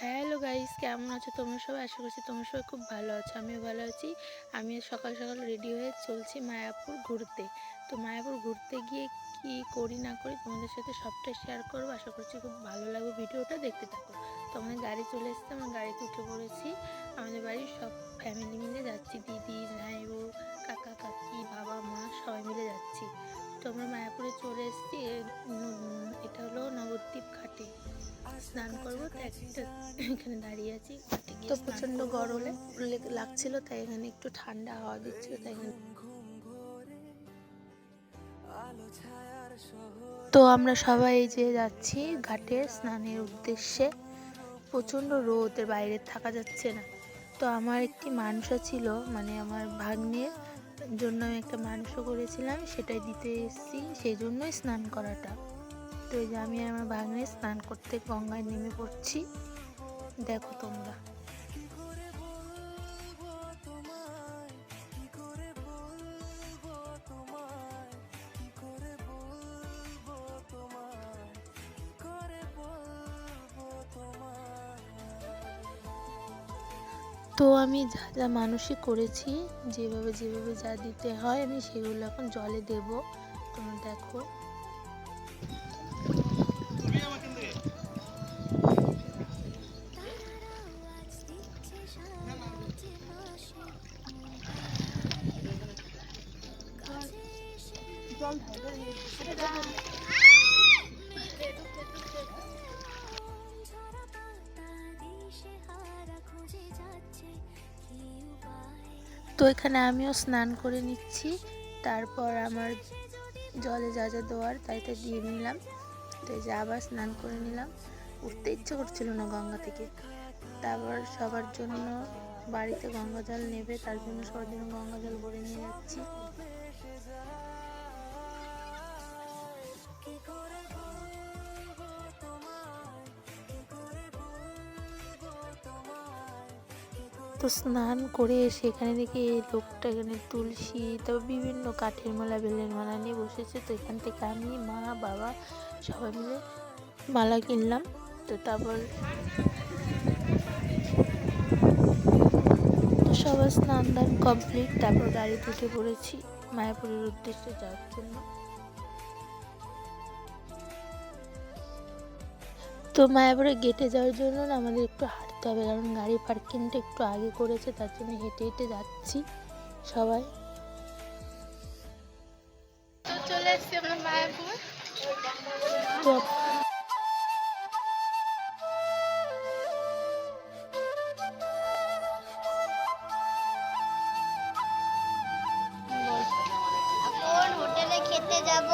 Hello guys, কেমন আছো তোমরা সবাই? আশা করছি তোমরা সবাই খুব ভালো আছো। আমিও ভালো আছি। আমি সকাল সকাল রেডি হয়ে চলছি মায়াপুর ঘুরতে। তো মায়াপুর ঘুরতে গিয়ে কি করি না করি তোমাদের সাথে সবটাই শেয়ার করবো। আশা করছি খুব ভালো লাগবে, ভিডিওটা দেখতে থাকো। তো আমাদের গাড়ি চলে এসেছে, আমরা গাড়িতে উঠে পড়েছি। আমাদের বাড়ির সব ফ্যামিলি মিলে যাচ্ছি, দিদি, ভাইবো, কাকা কাকি, বাবা মা সবাই মিলে যাচ্ছি। তো আমরা মায়াপুরে চলে এসেছি। এটা হলো নবদ্বীপ ঘাটে স্নান করবো, তো একটা এখানে দাঁড়িয়ে আছি। তো প্রচণ্ড গরমে লাগছিল, তাই এখানে একটু ঠান্ডা হাওয়া দিচ্ছিল, তাই এখানে। তো আমরা সবাই এই যে যাচ্ছি ঘাটে স্নানের উদ্দেশ্যে। প্রচণ্ড রোদের বাইরে থাকা যাচ্ছে না। তো আমার একটি মানসা ছিল, মানে আমার ভাগ্নের জন্য আমি একটা মানসা করেছিলাম, সেটাই দিতে এসেছি, সেই জন্যই স্নান করাটা। তো এই যে আমি আমার ভাগ্নে স্নান করতে গঙ্গায় নেমে পড়ছি, দেখো তোমরা। তো আমি যা যা মানসিক করেছি, যেভাবে যেভাবে যা দিতে হয়, আমি সেগুলো এখন জলে দেব। তোমরা দেখো। তো এখানে আমিও স্নান করে নিচ্ছি, তারপর আমার জলে যা যা দেওয়ার তাই তাই দিয়ে নিলাম। তো এই যে আবার স্নান করে নিলাম, উঠতে ইচ্ছে করছিল না গঙ্গা থেকে। তারপর সবার জন্য বাড়িতে গঙ্গা জল নেবে, তার জন্য সবার জন্য গঙ্গা জল ভরে নিয়ে যাচ্ছি। তো স্নান করে এসে এখানে দেখি এই লোকটা এখানে তুলসী, তারপর বিভিন্ন কাঠের মালা, বেলের মালা নিয়ে বসেছে। তো এখান থেকে আমি, মা, বাবা সবাই মিলে মালা কিনলাম। তো তারপর তো সবার স্নান দান কমপ্লিট, তারপর গাড়িতে উঠে পড়েছি মায়াপুরের উদ্দেশ্যে যাওয়ার জন্য। তো মায়াপুরে গেটে যাওয়ার জন্য আমাদের একটু হাঁটতে হবে, কারণ গাড়ি পার্কিংটা একটু আগে করেছে, তার জন্য হেঁটে হেঁটে যাচ্ছি সবাই। তো চলে এসেছি আমরা মায়াপুর। তো এখন হোটেলে খেতে যাব।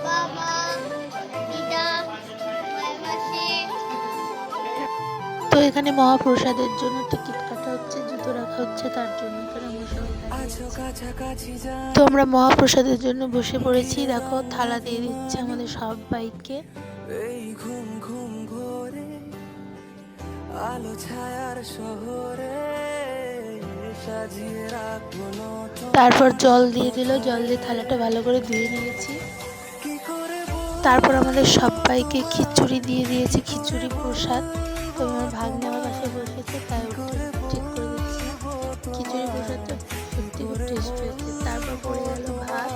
বাবা মা দিদা মাসি। তো এখানে মহাপ্রসাদের জন্য টিকিট কাটা হচ্ছে, জুতো রাখা হচ্ছে, তার জন্য তো আমরা মহাপ্রসাদের জন্য বসে পড়েছি। দেখো থালা দিয়ে দিচ্ছে আমাদের সব বাইককে। আলো ছায়ার শহরে তারপর জল দিয়ে দিল, জল দিয়ে থালাটা ভালো করে ধুয়ে নিয়েছি। তারপর আমাদের সবাইকে খিচুড়ি দিয়ে দিয়েছে, খিচুড়ি প্রসাদ। তো আমার ভাগ্নে আমার পাশে বসেছে, তাই ঠিক করে দিচ্ছি। খিচুড়ি প্রসাদটা সত্যি খুব টেস্টি হয়েছে। তারপর পড়ে গেল ভাত,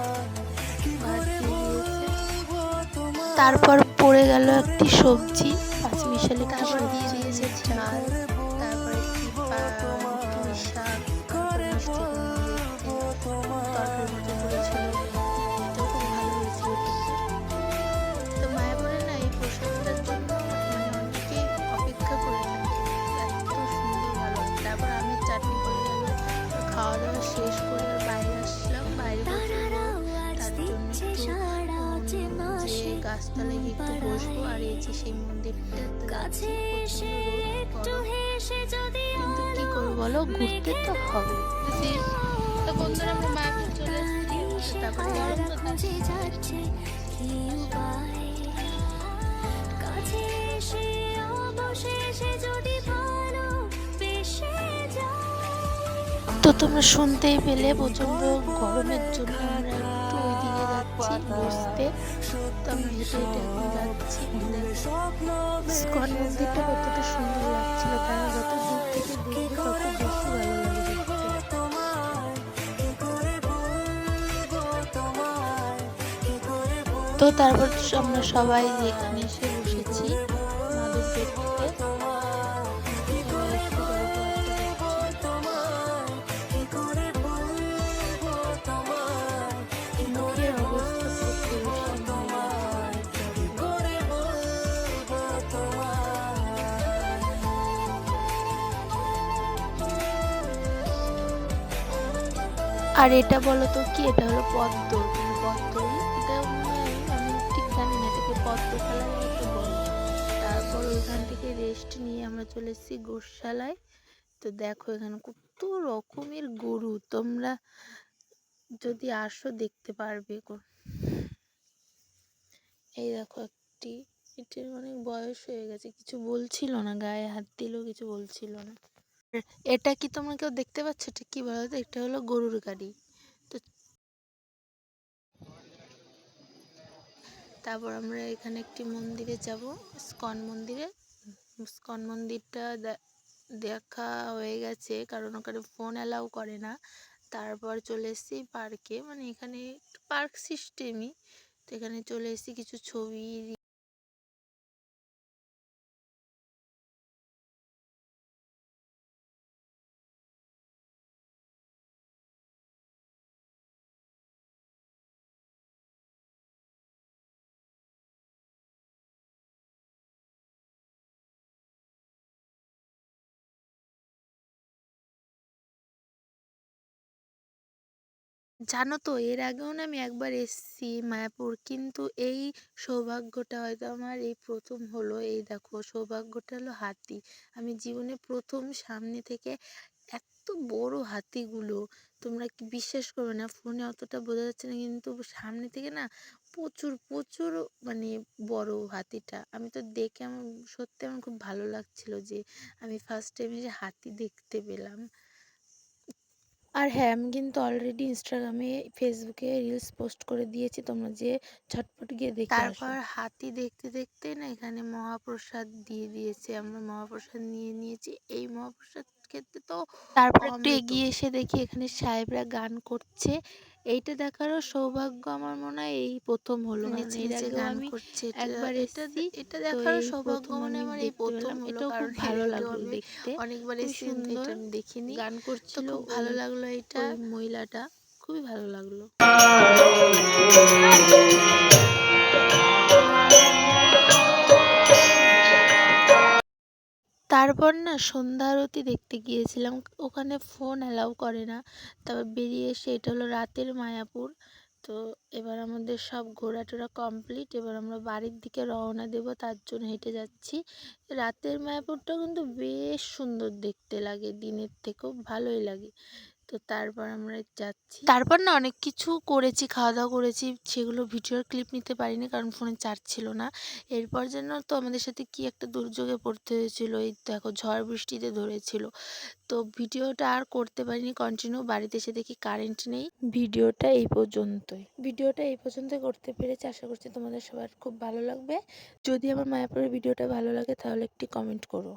ভাত দিয়ে দিয়েছে। তারপর পড়ে গেল একটি সবজি, পাঁচমিশালি। তারপর দিয়ে দিয়েছে চাল, তারপরে পুঁই শাক, তারপরে মিষ্টি তরকারি মতো করেছিল, এটাও খুব ভালো হয়েছিল খেতে। তো মায়াপুরে না এই প্রসাদটার জন্য মানে অনেকেই অপেক্ষা করে থাকে, এত সুন্দর ভালো। তারপর আমি চাটনি করে গেল, খাওয়া দাওয়া শেষ করে বাইরে আসলাম। বাইরে বসে তার জন্য যে গাছতলায় গিয়ে একটু বসবো। আর এই যে সেই মন্দিরটা, কিন্তু কি করবো বলো, ঘুরতে তো হবে। তো বন্ধুরা আমরা মায়াপুর চলে এসেছি। তারপরে গরম তো তোমরা শুনতেই পেলে প্রচন্ড গরমের জন্য আমরা একটু ওইদিকে যাচ্ছি বসতে। তো আমরা হেঁটে হেঁটে এখন যাচ্ছি। ইস্কন মন্দিরটা কতটা সুন্দর লাগছিল, তাই না? যত দূর থেকে দেখবো তত বেশি ভালো লাগে দেখতে। তো তারপর আমরা সবাই এখানে এসে বসেছি মাদুর পেতে। এবার একটু গল্প আড্ডা দিচ্ছি। মুখের অবস্থা পুরো কেরোসিন হয়ে গেছে দেখতে দেখতে। আর এটা বলো তো কি, এটা হলো পদ্ম, মানে পদ্মই এটা মনে হয়, আমি ঠিক জানি না এটাকে পদ্ম ফেলা হয়তো বলে। তারপর ওইখান থেকে রেস্ট নিয়ে আমরা চলে এসেছি গোশালায়। তো দেখো এখানে কত রকমের গরু, তোমরা যদি আসো দেখতে পারবে। এই দেখো একটি, এটার অনেক বয়স হয়ে গেছে, কিছু বলছিল না, গায়ে হাত দিলেও কিছু বলছিল না। এটা কি তোমরা কেউ দেখতে পাচ্ছ? এটা কি বলো তো? এটা হলো গরুর গাড়ি। তো তারপর আমরা এখানে একটি মন্দিরে যাব, ইস্কন মন্দিরে। ইস্কন মন্দিরটা দেখা হয়ে গেছে, কারণ ওখানে ফোন অ্যালাউ করে না। তারপর চলে এসেছি পার্কে, মানে এখানে পার্ক সিস্টেমই। তো এখানে চলে এসেছি কিছু ছবি। জানো তো, এর আগেও না আমি একবার এসেছি মায়াপুর, কিন্তু এই সৌভাগ্যটা হয়তো আমার এই প্রথম হলো। এই দেখো সৌভাগ্যটা হলো হাতি। আমি জীবনে প্রথম সামনে থেকে এত বড় হাতিগুলো, তোমরা কি বিশ্বাস করবে না, ফোনে অতটা বোঝা যাচ্ছে না, কিন্তু সামনে থেকে না প্রচুর প্রচুর মানে বড় হাতিটা। আমি তো দেখে আমার সত্যি আমার খুব ভালো লাগছিল যে আমি ফার্স্ট টাইম এসে হাতি দেখতে পেলাম। আর হ্যাঁ, আমি কিন্তু অলরেডি ইনস্টাগ্রামে ফেসবুকে রিলস পোস্ট করে দিয়েছি, তোমরা যে ঝটপট গিয়ে দেখে আসো। তারপর হাতি দেখতে দেখতে না এখানে মহাপ্রসাদ দিয়ে দিয়েছে, আমরা মহাপ্রসাদ নিয়ে নিয়েছি। এই মহাপ্রসাদ খেতে তো তারপর একটু এগিয়ে এসে দেখি এখানে সাহেবরা গান করছে। এইটা দেখারও সৌভাগ্য আমার মনে হয় এই প্রথম হলো, কারণ এর আগেও আমি একবার এসেছি। এটা দেখারও সৌভাগ্য মানে আমার এই প্রথম হলো, কারণ ভালো লাগলো দেখতে, অনেকবার এসেছি কিন্তু এটা আমি দেখিনি। গান করছিল, খুব ভালো লাগলো। এটা ওই মহিলাটা খুবই ভালো লাগলো। তারপর না সন্ধ্যা আরতি দেখতে গিয়েছিলাম, ওখানে ফোন অ্যালাউ করে না। তারপর বেরিয়ে এসে, এটা হলো রাতের মায়াপুর। তো এবার আমাদের সব ঘোরাটোরা কমপ্লিট, এবার আমরা বাড়ির দিকে রওনা দেব, তার জন্য হেঁটে যাচ্ছি। রাতের মায়াপুরটা কিন্তু বেশ সুন্দর দেখতে লাগে, দিনের থেকেও ভালোই লাগে। তো তারপর আমরা যাচ্ছি, তারপর না অনেক কিছু করেছি, খাওয়া দাওয়া করেছি, সেগুলো ভিডিওর ক্লিপ নিতে পারিনি কারণ ফোনে চার্জ ছিল না। এরপর যেন তো আমাদের সাথে কি একটা দুর্যোগে পড়তে হয়েছিল, এই দেখো ঝড় বৃষ্টিতে ধরেছিল। তো ভিডিওটা আর করতে পারিনি কন্টিনিউ, বাড়িতে এসে দেখি কারেন্ট নেই। ভিডিওটা এই পর্যন্তই করতে পেরেছি। আশা করছি তোমাদের সবার খুব ভালো লাগবে। যদি আমার মায়াপুরের ভিডিওটা ভালো লাগে তাহলে একটি কমেন্ট করো।